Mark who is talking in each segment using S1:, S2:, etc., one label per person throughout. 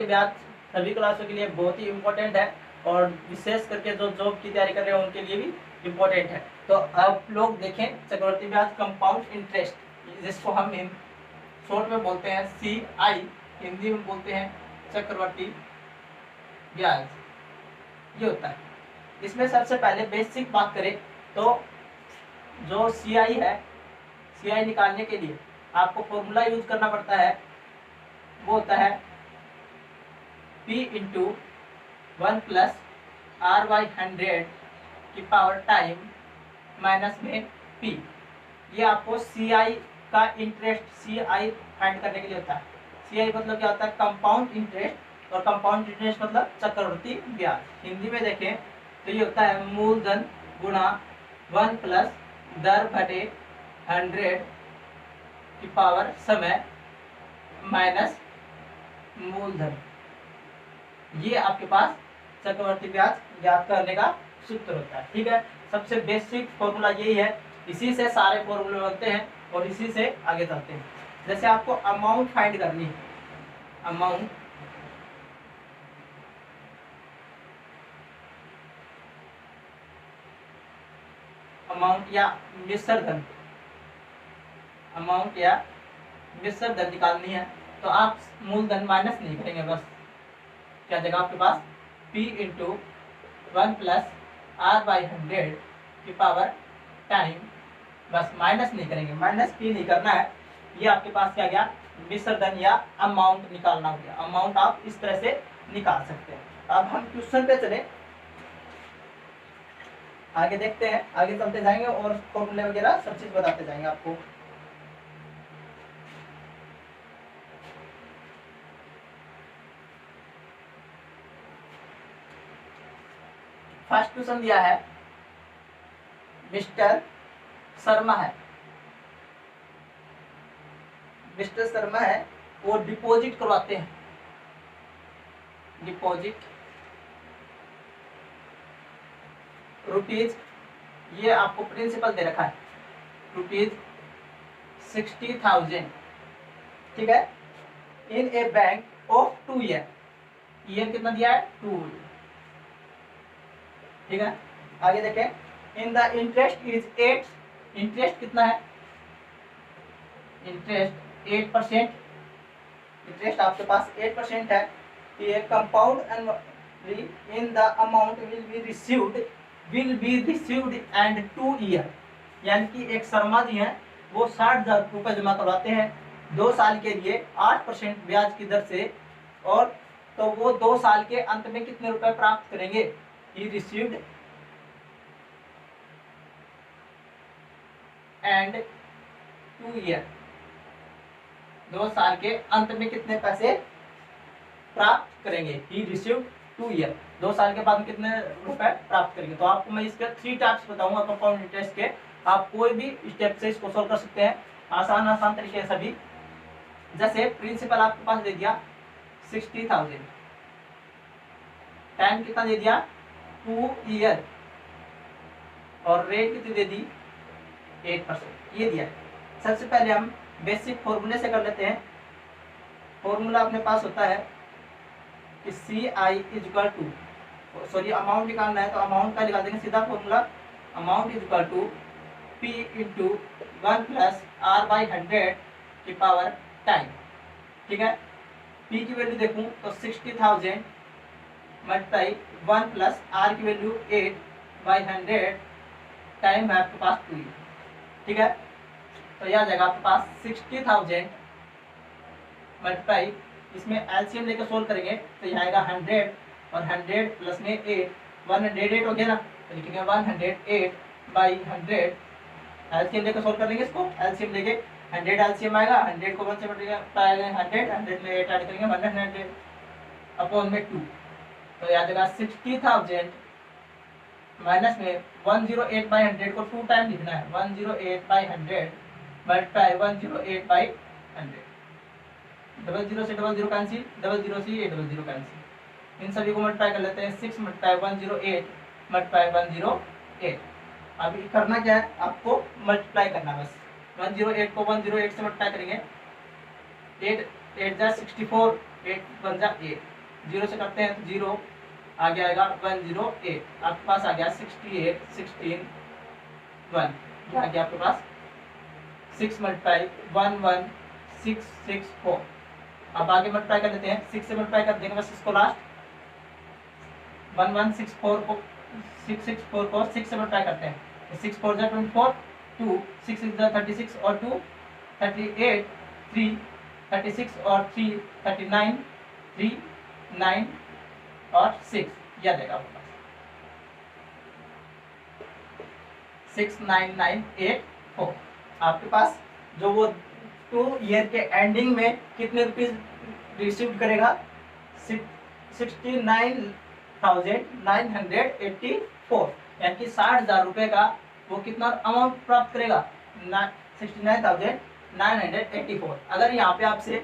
S1: ब्याज सभी क्लासों के लिए बहुत ही इम्पोर्टेंट है और विशेष करके जो जॉब की तैयारी कर रहे हैं उनके लिए भी इम्पोर्टेंट है। तो आप लोग देखें चक्रवर्ती ब्याज कंपाउंड इंटरेस्ट, जिसको हम शॉर्ट में बोलते हैं CI, हिंदी में बोलते हैं चक्रवर्ती ब्याज, ये होता है। इसमें सबसे पहले बेसिक बात करें तो जो CI है, CI निकालने के लिए आपको फॉर्मूला यूज करना पड़ता है, वो होता है P इंटू 1 प्लस R/100 की पावर टाइम माइनस में P। ये आपको CI का इंटरेस्ट CI फाइंड करने के लिए होता है। CI मतलब क्या होता है? कंपाउंड इंटरेस्ट, और कंपाउंड इंटरेस्ट मतलब चक्रवर्ती ब्याज। हिंदी में देखें तो ये होता है मूलधन गुणा 1 प्लस दर बटे 100 की पावर समय माइनस मूलधन। ये आपके पास चक्रवर्ती ब्याज याद करने का सूत्र होता है। ठीक है, सबसे बेसिक फॉर्मूला यही है, इसी से सारे फॉर्मूले बनते हैं और इसी से आगे चलते हैं। जैसे आपको अमाउंट फाइंड करनी है, अमाउंट या मिश्र धन, निकालनी है तो आप मूलधन माइनस नहीं करेंगे, बस क्या जगह आपके पास P इंटू 1 प्लस R/100 की पावर टाइम, बस माइनस नहीं करेंगे, माइनस P नहीं करना है। ये आपके पास क्या गया? मिश्र धन या अमाउंट निकालना हो गया। अमाउंट आप इस तरह से निकाल सकते हैं। अब हम क्वेश्चन पे चले, आगे देखते हैं, आगे चलते जाएंगे और फॉर्मूले वगैरह सब चीज बताते जाएंगे आपको। फर्स्ट क्वेश्चन दिया है, मिस्टर शर्मा है, वो डिपॉजिट करवाते हैं, रुपीज, ये आपको प्रिंसिपल दे रखा है ₹60,000, ठीक है, इन ए बैंक ऑफ 2 ईयर। ईयर कितना दिया है? 2। ठीक है, आगे देखें, in the interest is 8, interest कितना है? इंटरेस्ट 8%, इंटरेस्ट आपके पास 8% है। ये compound annually in the amount will be received and 2 year, यानी कि एक शर्मा जी हैं, वो 60,000 रुपये जमा करवाते हैं 2 साल के लिए 8% ब्याज की दर से, और तो वो 2 साल के अंत में कितने रुपए प्राप्त करेंगे? ही रिसीव्ड एंड 2 ईयर, 2 साल के अंत में कितने पैसे प्राप्त करेंगे? ही रिसीव्ड 2 ईयर, 2 साल के बाद कितने रुपए प्राप्त करेंगे। तो आपको मैं इसके 3 टाइप्स बताऊंगा कंपाउंड इंटरेस्ट के, आप कोई भी स्टेप से इसको सोल्व कर सकते हैं, आसान तरीके से सभी। जैसे प्रिंसिपल आपके पास दे दिया 60,000, टाइम कितना दे दिया? 2 ईयर, और रेट कितनी दे दी? 8%, ये दिया है। सबसे पहले हम बेसिक फॉर्मूले से कर लेते हैं। फॉर्मूला अपने पास होता है कि CI is equal to, sorry amount निकालना है तो अमाउंट का निकाल देंगे सीधा formula, amount is equal to P into 1 plus R/100 की पावर टाइम। ठीक है, P की वैल्यू देखूं तो 60,000 मल्टीप्लाई 1 प्लस R की वैल्यू 8/100 टाइम है आपके पास 2। ठीक है, तो यह जाएगा आपके पास 60,000 मल्टीप्लाई, इसमें एलसीएम लेकर सोल्व करेंगे तो यह आएगा 100, और 100 प्लस में 8, 108 हो गया ना, तो लिखेंगे 108/100। एलसीएम लेकर सोल्व कर लेंगे इसको, एलसीएम लेके 100 एलसीएम आएगा, 100 को 1 से मल्टीप्लाई 100 में 8 ऐड करेंगे 100 अपॉन में 2, तो यह आ जाएगा 60,000 माइनस में 108/100 को 2 टाइम लिखना है, 108/100 मल्टीप्लाई 108/100, 00 से 00 कैंसिल, 00 से 800 कैंसिल, इन सभी को मल्टीप्लाई कर लेते हैं। 6 मल्टीप्लाई 108 मल्टीप्लाई 108। अभी करना क्या है, आपको मल्टीप्लाई करना, बस 108 को 108 से मल्टीप्लाई करेंगे, 8 8 जा 64, 8 वन जा 8, 0 से करते हैं तो 0, आगे आएगा 108, आपके पास आ गया 68, 16 1, ये आ गया आपके पास 6 मल्टीप्लाई 11664। अब आगे मल्टीप्लाई कर लेते हैं, 6 से मल्टीप्लाई कर देंगे बस इसको, लास्ट 1164 को 664 को 6 से मल्टीप्लाई करते हैं, 6 4 जा 24, 2 6 6 जा 36 और 2 38, 3 36 और 3 39, 3 9 और 6, यह देगा आपके पास 69984। आपके पास जो वो 2 ईयर के एंडिंग में कितने रुपीज रिसीव करेगा, 69,984, यानी कि 60,000 रुपए का वो कितना अमाउंट प्राप्त करेगा, 69,984। अगर यहाँ पे आपसे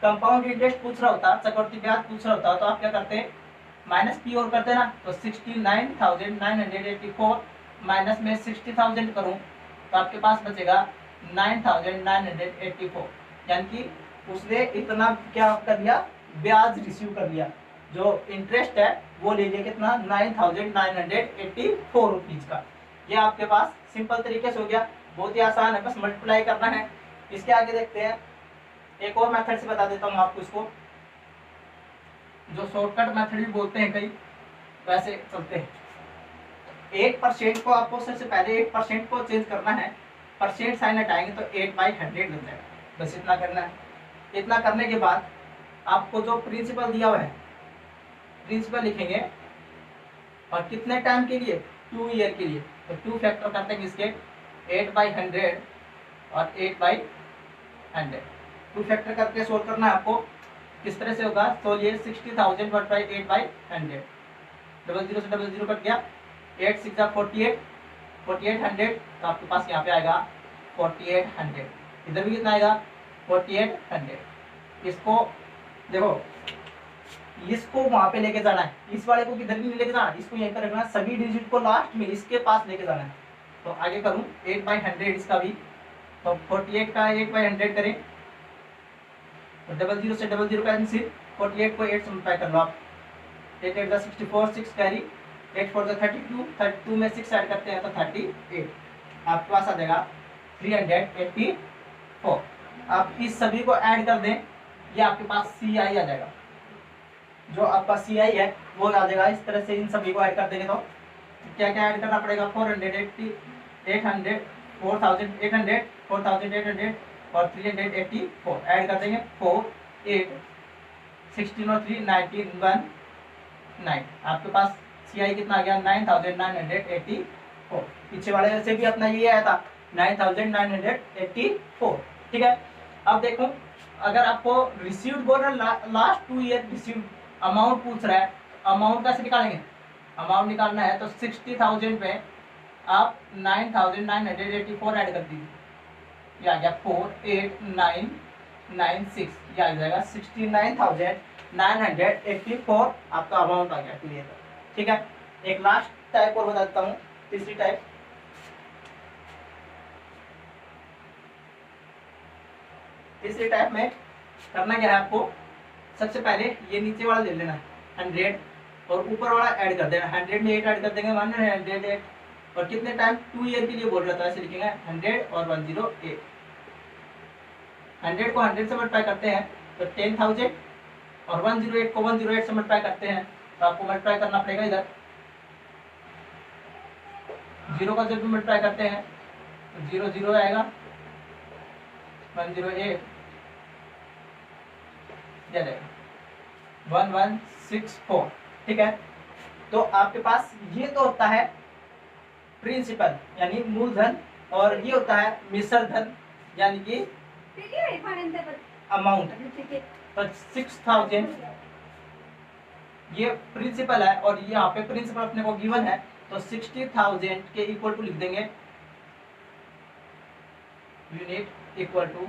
S1: कंपाउंड इंटरेस्ट पूछ रहा होता, चक्रवृद्धि ब्याज पूछ रहा होता, तो आप क्या करते हैं, माइनस की ओर करते ना, तो 69,984 माइनस में 60,000 करूं तो आपके पास बचेगा 9,984, यानी कि उसने इतना क्या कर लिया, ब्याज रिसीव कर लिया, जो इंटरेस्ट है वो ले लिया कितना, 9,984 रुपीज का। ये आपके पास सिंपल तरीके से हो गया, बहुत ही आसान है, बस मल्टीप्लाई करना है। इसके आगे देखते हैं, एक और मेथड से बता देता हूँ आपको, इसको जो शॉर्टकट मेथड भी बोलते हैं कई, वैसे चलते हैं। 8% को आपको सबसे पहले 8% को चेंज करना है, परसेंट साइन हटाएंगे तो 8/100 बन जाएगा, बस इतना करना है। इतना करने के बाद आपको जो प्रिंसिपल दिया हुआ है, प्रिंसिपल लिखेंगे, और कितने टाइम के लिए, 2 ईयर के लिए, तो 2 फैक्टर करते हैं इसके, 8/100 और 8/100, 2 फैक्टर करके सोल्व करना है आपको। किस तरह से होगा, सोल्व 60,000 बाई 8/100, 00 से 00 कट गया, 8 6 48, 4800, तो आपके पास यहाँ पे आएगा 4800, इधर भी कितना आएगा 4800। इसको देखो, इसको वहां पे लेके जाना है, इस वाले को किधर भी लेके जाना, इसको यहीं पर रखना, सभी डिजिट को लास्ट में इसके पास लेके जाना है। तो आगे करूं 8/100 इसका भी, तो 48 का 8/100 करें, तो 00 से 00 कैंसिल, 48 को 8 से मल्टीप्लाई कर लो आप, 8 8 64, 6 कैरी, 8 4 32, 32 में 6 ऐड करते हैं तो 38, आपके पास आ जाएगा 384। आप इस सभी को ऐड कर दें, ये आपके पास CI आ जाएगा, जो आपका CI है वो आ जाएगा। इस तरह से इन सभी को ऐड कर देंगे तो क्या क्या ऐड करना पड़ेगा, 480, 800, 4,800, 4,800 और 384 ऐड कर देंगे, 4 8 16 और 3 19 1 9, आपके पास CI कितना आ गया, 9,984। पीछे वाले से भी अपना ये आया था 9,984, ठीक है। अब देखो, अगर आपको रिसीव्ड बोल रहा है, लास्ट 2 ईयर रिसीव्ड अमाउंट पूछ रहा है, अमाउंट कैसे निकालेंगे, अमाउंट निकालना है तो 60,000 पे आप 9,984 ऐड कर दीजिए, ये आ गया 48996, ये आ जाएगा 69,984 आपका अमाउंट आ गया क्लियर, ठीक है। एक लास्ट टाइप और बता देता हूँ, तीसरी टाइप। तीसरी टाइप में करना क्या है आपको, सबसे पहले ये नीचे वाला ले लेना है 100 और ऊपर वाला ऐड कर देना, 100 में 8 ऐड कर देंगे 108, और कितने टाइम, 2 ईयर के लिए बोल रहा था, ऐसे लिखेंगे 100 और 108। 100 को 100 से मल्टीप्लाई करते हैं तो 10,000, और 108 को 108 से मल्टीप्लाई करते हैं तो आपको मल्टीप्लाई करना पड़ेगा इधर, 0 का जब भी मल्टीप्लाई करते हैं तो 0 0 आएगा, 108 जाएगा 1164, ठीक है। तो आपके पास ये तो होता है प्रिंसिपल यानी मूलधन, और ये होता है मिश्र धन यानी कि अमाउंट। तो 6,000 ये प्रिंसिपल है, और ये यहाँ पे प्रिंसिपल अपने को गिवन है, तो 60,000 के इक्वल टू लिख देंगे, यूनिट इक्वल टू,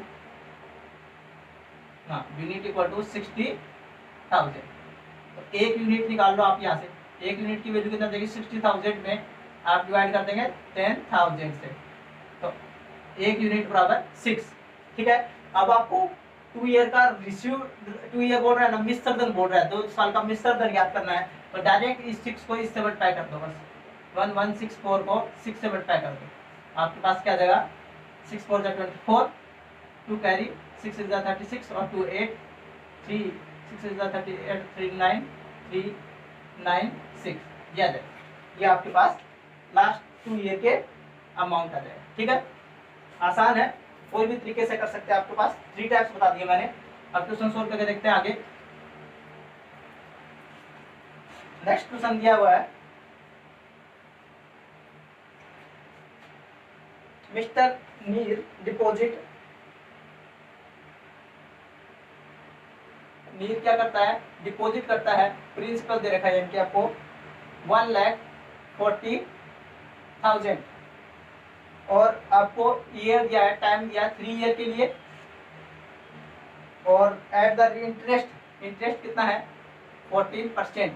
S1: हाँ यूनिट इक्वल टू 60,000। तो एक यूनिट निकाल लो आप यहाँ से, एक यूनिट की वैल्यू कितना देगी, 60,000 में आप डिवाइड कर देंगे 10,000 से, तो एक यूनिट बराबर 6, ठीक है। अब आपको 2 ईयर का रिसीव, 2 ईयर बोल रहा है ना, मिश्र धन बोल रहा है, 2 साल का मिश्र धन ज्ञात करना है, तो डायरेक्ट इस 6 को इससे मल्टीप्लाई कर दो, बस 1164 को 6 से मल्टीप्लाई कर दो, आपके पास क्या आ जाएगा 6 4 जा 24, 2 कैरी 6 इज 36 और 2 8 3 6 इज 38 3 9 3 9 6, ये आ जाएगा, ये आपके पास लास्ट 2 ईयर के अमाउंट आ जाएगा। ठीक है, आसान है, कोई भी तरीके से कर सकते हैं, आपके पास 3 टाइप्स बता दिए मैंने। अब क्वेश्चन सोल्व करके देखते हैं आगे। नेक्स्ट क्वेश्चन दिया हुआ है, मिस्टर नीर डिपॉजिट, नीर क्या करता है, डिपॉजिट करता है, प्रिंसिपल दे रखा है यानी कि आपको 1,40,000 और आपको ईयर दिया है, टाइम दिया है 3 ईयर के लिए, और एट द इंटरेस्ट, इंटरेस्ट कितना है 14%।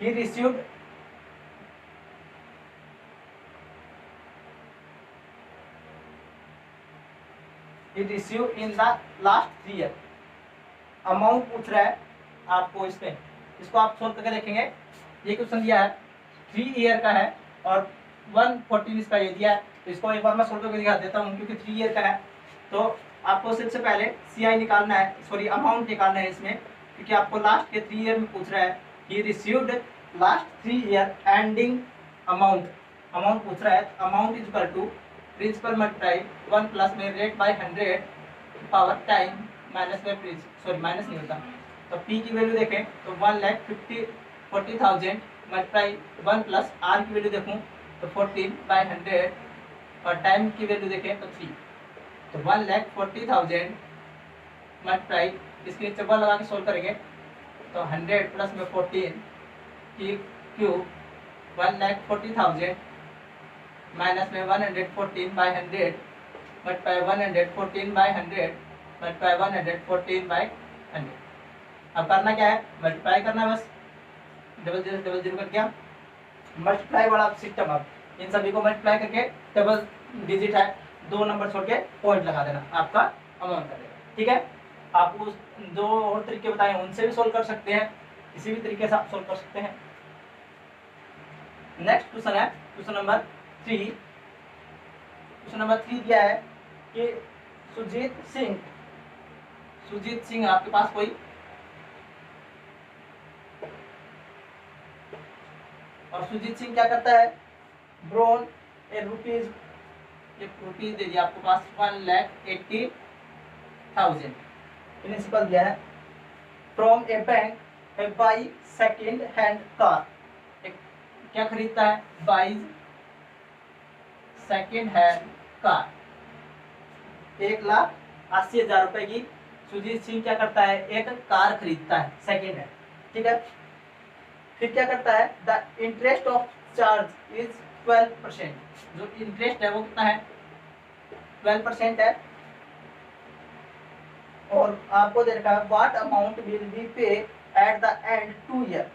S1: He received in the last 3 year, amount पूछ रहा है आपको इसमें, इसको आप सोल्व करके देखेंगे। ये क्वेश्चन दिया है 3 ईयर का है और 114 इसका ये दिया है, तो इसको एक बार मैं सोल्व करके दिखा देता हूँ, क्योंकि 3 ईयर का है तो आपको सबसे पहले CI निकालना है, सॉरी अमाउंट निकालना है इसमें, क्योंकि आपको लास्ट के 3 ईयर में पूछ रहा है। He received last 3 year ending amount, amount पूछ रहा है, amount is equal to principal multiply 1 plus में rate by 100 power time minus में सॉरी माइनस नहीं होता, तो P की वैल्यू देखें तो 1,40,000 मल्टीप्लाई 1 प्लस R की वैल्यू देखूं तो 14/100 और टाइम की वैल्यू देखें तो 3, तो 1,40,000 मल्टीप्लाई, इसके नीचे 1 लगा के सोल्व करेंगे तो 100 प्लस में 14 की क्यूब 1,40,000 माइनस में 114/100 मल्टीप्लाई 114/100 मल्टीप्लाई 114/100। अब करना क्या है, मल्टीप्लाई करना है, बस डबल जीरो कर दिया, मल्टीप्लाई वाला सिस्टम। अब इन सभी को मल्टीप्लाई करके डबल डिजिट है 2 नंबर छोड़ के पॉइंट लगा देना, आपका अमाउंट करेगा। ठीक है, आप उस 2 और तरीके बताए उनसे भी सोल्व कर सकते हैं, किसी भी तरीके से आप सोल्व कर सकते हैं। नेक्स्ट क्वेश्चन है क्वेश्चन नंबर 3। क्वेश्चन नंबर 3 दिया है कि सुजीत सिंह आपके पास कोई, और सुजीत सिंह क्या करता है, ब्रोन ए रुपीज दे दिया आपके पास 1,80,000 प्रिंसिपल दिया है, from A bank A by second hand car, क्या खरीदता है, बाइज सेकेंड हैंड कार, 1,80,000 रुपए की सुजीत सिंह क्या करता है, एक कार खरीदता है सेकेंड हैंड। ठीक है, फिर क्या करता है, the interest of charge is 12%, जो इंटरेस्ट है वो कितना है 12% है, और आपको दे रखा है व्हाट अमाउंट विल बी पे at the end 2 year.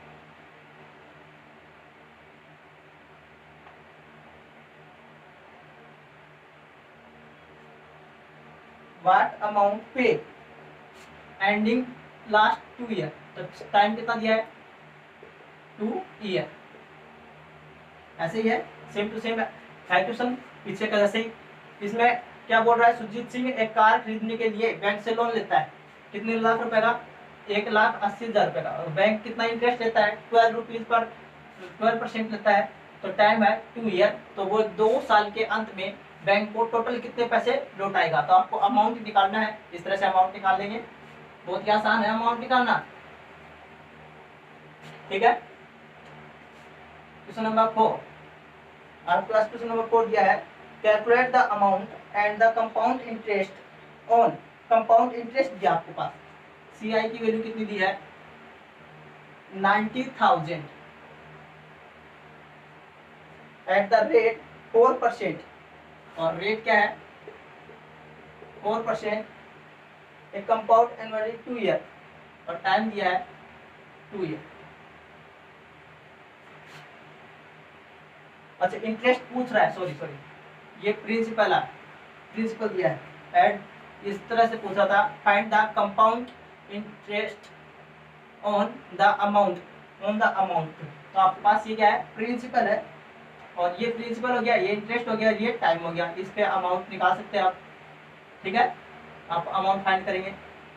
S1: What amount पे एंडिंग लास्ट 2 ईयर, तो टाइम कितना दिया है 2 ईयर। ऐसे ही है, सेम टू सेम है क्वेश्चन पीछे का जैसे ही। इसमें क्या बोल रहा है, सुजीत सिंह एक कार खरीदने के लिए बैंक से लोन लेता है, कितने लाख रुपए का, 1,80,000 रुपए का, और बैंक कितना इंटरेस्ट लेता है 12 रुपीज पर 12% लेता है, तो टाइम है 2 ईयर, तो वो 2 साल के अंत में बैंक को टोटल कितने पैसे लौटाएगा, तो आपको अमाउंट निकालना है। इस तरह से अमाउंट निकाल लेंगे, बहुत ही आसान है अमाउंट निकालना। ठीक है, क्वेश्चन नंबर 4, आपके पास क्वेश्चन नंबर 4 दिया है, calculate the amount and the compound interest on, compound interest दिया आपके पास, CI की वैल्यू कितनी दी है 90,000 एट द रेट 4%, और रेट क्या है 4%, एक कंपाउंड एनुअली 2 ईयर, और टाइम दिया है 2 ईयर। अच्छा इंटरेस्ट पूछ रहा है, सॉरी ये प्रिंसिपल है, प्रिंसिपल दिया है एट इस तरह से पूछा था, find the compound interest on the amount. तो आपके पास ये क्या है, प्रिंसिपल है, और ये प्रिंसिपल हो गया, ये इंटरेस्ट हो गया, ये टाइम हो गया, इस पे अमाउंट निकाल सकते हैं आप। ठीक है, आप अमाउंट फाइंड करेंगे।